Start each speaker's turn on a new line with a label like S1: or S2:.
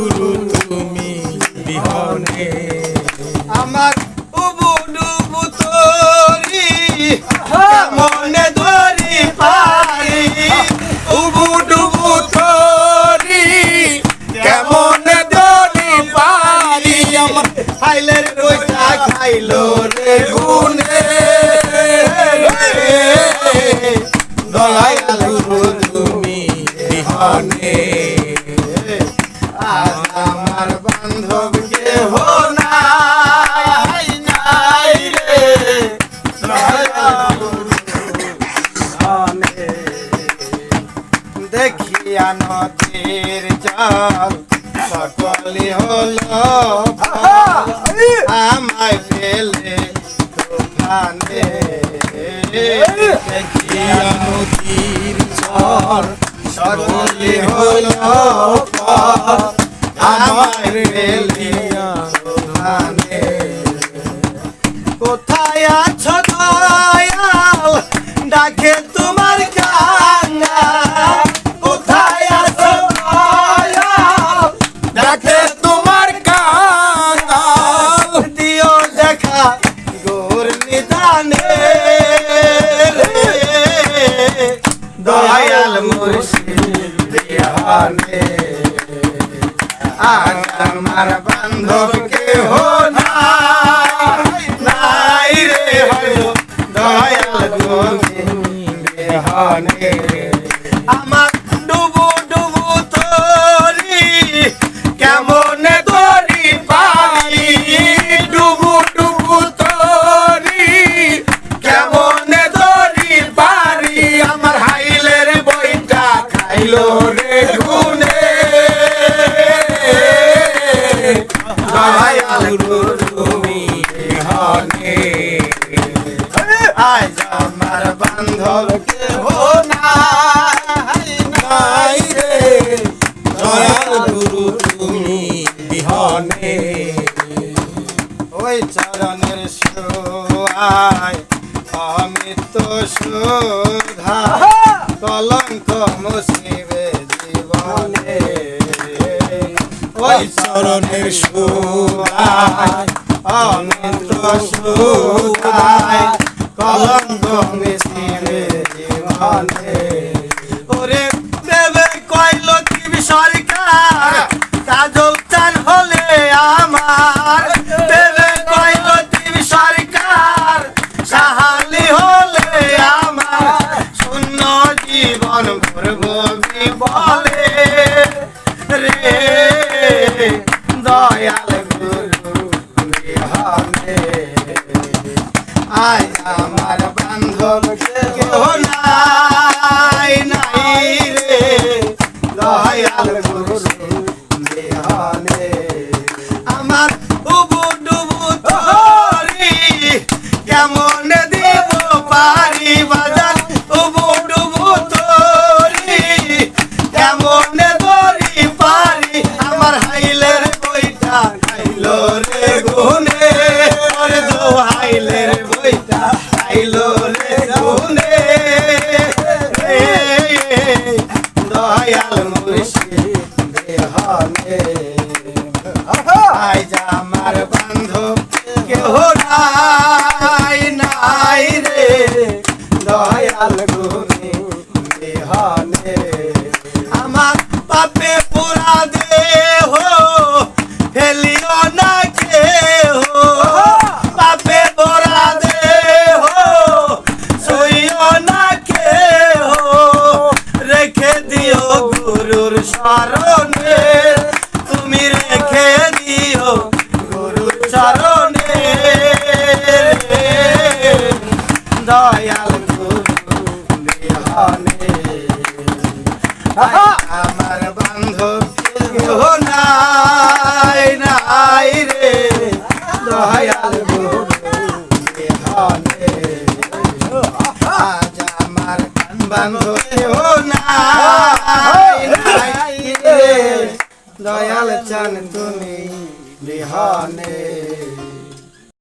S1: গুরু তুমি বিহনে
S2: আমার উবু ডুবু তোরি কেমনে ধরি পারি
S1: উবু ডুবু তোরি কেমনে ধরি পারি আমার
S2: খাইলের রইটা খাইলো রে গুনে দয়াল গুরু
S1: তুমি বিহনে
S2: আজ আমার বান্ধব কেহ নাই নাই রে দয়াল গুরু বিহনে দেখিয়া নদীর জল সকলি হলো আমায় পেলে তুফানে দেখিয়া
S1: নদীর চর
S2: সকলি হলো আমায় পেলে তুফানে কোথায় আছো দয়াল ডাকে তোমার কাঙ্গা কোথায় আছো দয়াল
S1: ডাকে তোমার কাঙ্গাল
S2: দিও দেখা গোর নিদানে দয়াল মুর্শিদ বিহানে আজ আমার বান্ধব কেহ নাই নাই রে হলো দয়াল তুমি বিহানে আমার ডুবু ডুবু তোরি কেমনে ধরি পারি
S1: ডুবু ডুবু তোরি
S2: কেমনে ধরি পারি আমার হাইলের বইটা খাইলো রে গুনে দয়াল গুরু তুমি বিহনে আজ আমার বান্ধব কেহ নাই নাই রে
S1: দয়াল গুরু তুমি বিহনে
S2: ওই চরণের সোয়ায় অমিত সুধা কলঙ্ক মুসিবে জীবনে ওই
S1: চরণের সোয়ায়
S2: অমিত সুধায় কলঙ্ক মুসিবে জীবনে ওরে দেবে কইল কি সরকার কাজল চান হলে আমার দেবে কইল কি সরকার সাহালি হলে আমার শূন্য জীবন ভরব বলে রে দয়াল গুরু বিহনে আজ আমার বান্ধব কেহ নাই নাই রে দয়াল গুরু বিহনে আমার উবু ডুবু তোরি কেমন দেব পারি বাজার উবু ডুবু তোরি কেমন ধরি পারি আমার হাইলের বইটা খাইলো রে গুনে ওরে দো হাইলের বইটা খাইলো রে গুনে দয়াল মুর্শিদ বিহনে আজ আমার বান্ধব কেহ নাই নাই রে দয়াল গুরু বিহনে আমার পাপে পুরা দেহ ফেলিও না কেহ পাপে পুরা দেহ সইও না কেহ রেখে দিও গুরুর শরণে তুমি রেখে দিও গুরুর চরণে দয়াল গুরু বিহনে আমার বান্ধব কেহ নাই নাই রে দয়াল গুরু বিহনে আজ আমার বান্ধব কেহ নাই নাই রে দয়াল চান তুমি বিহনে।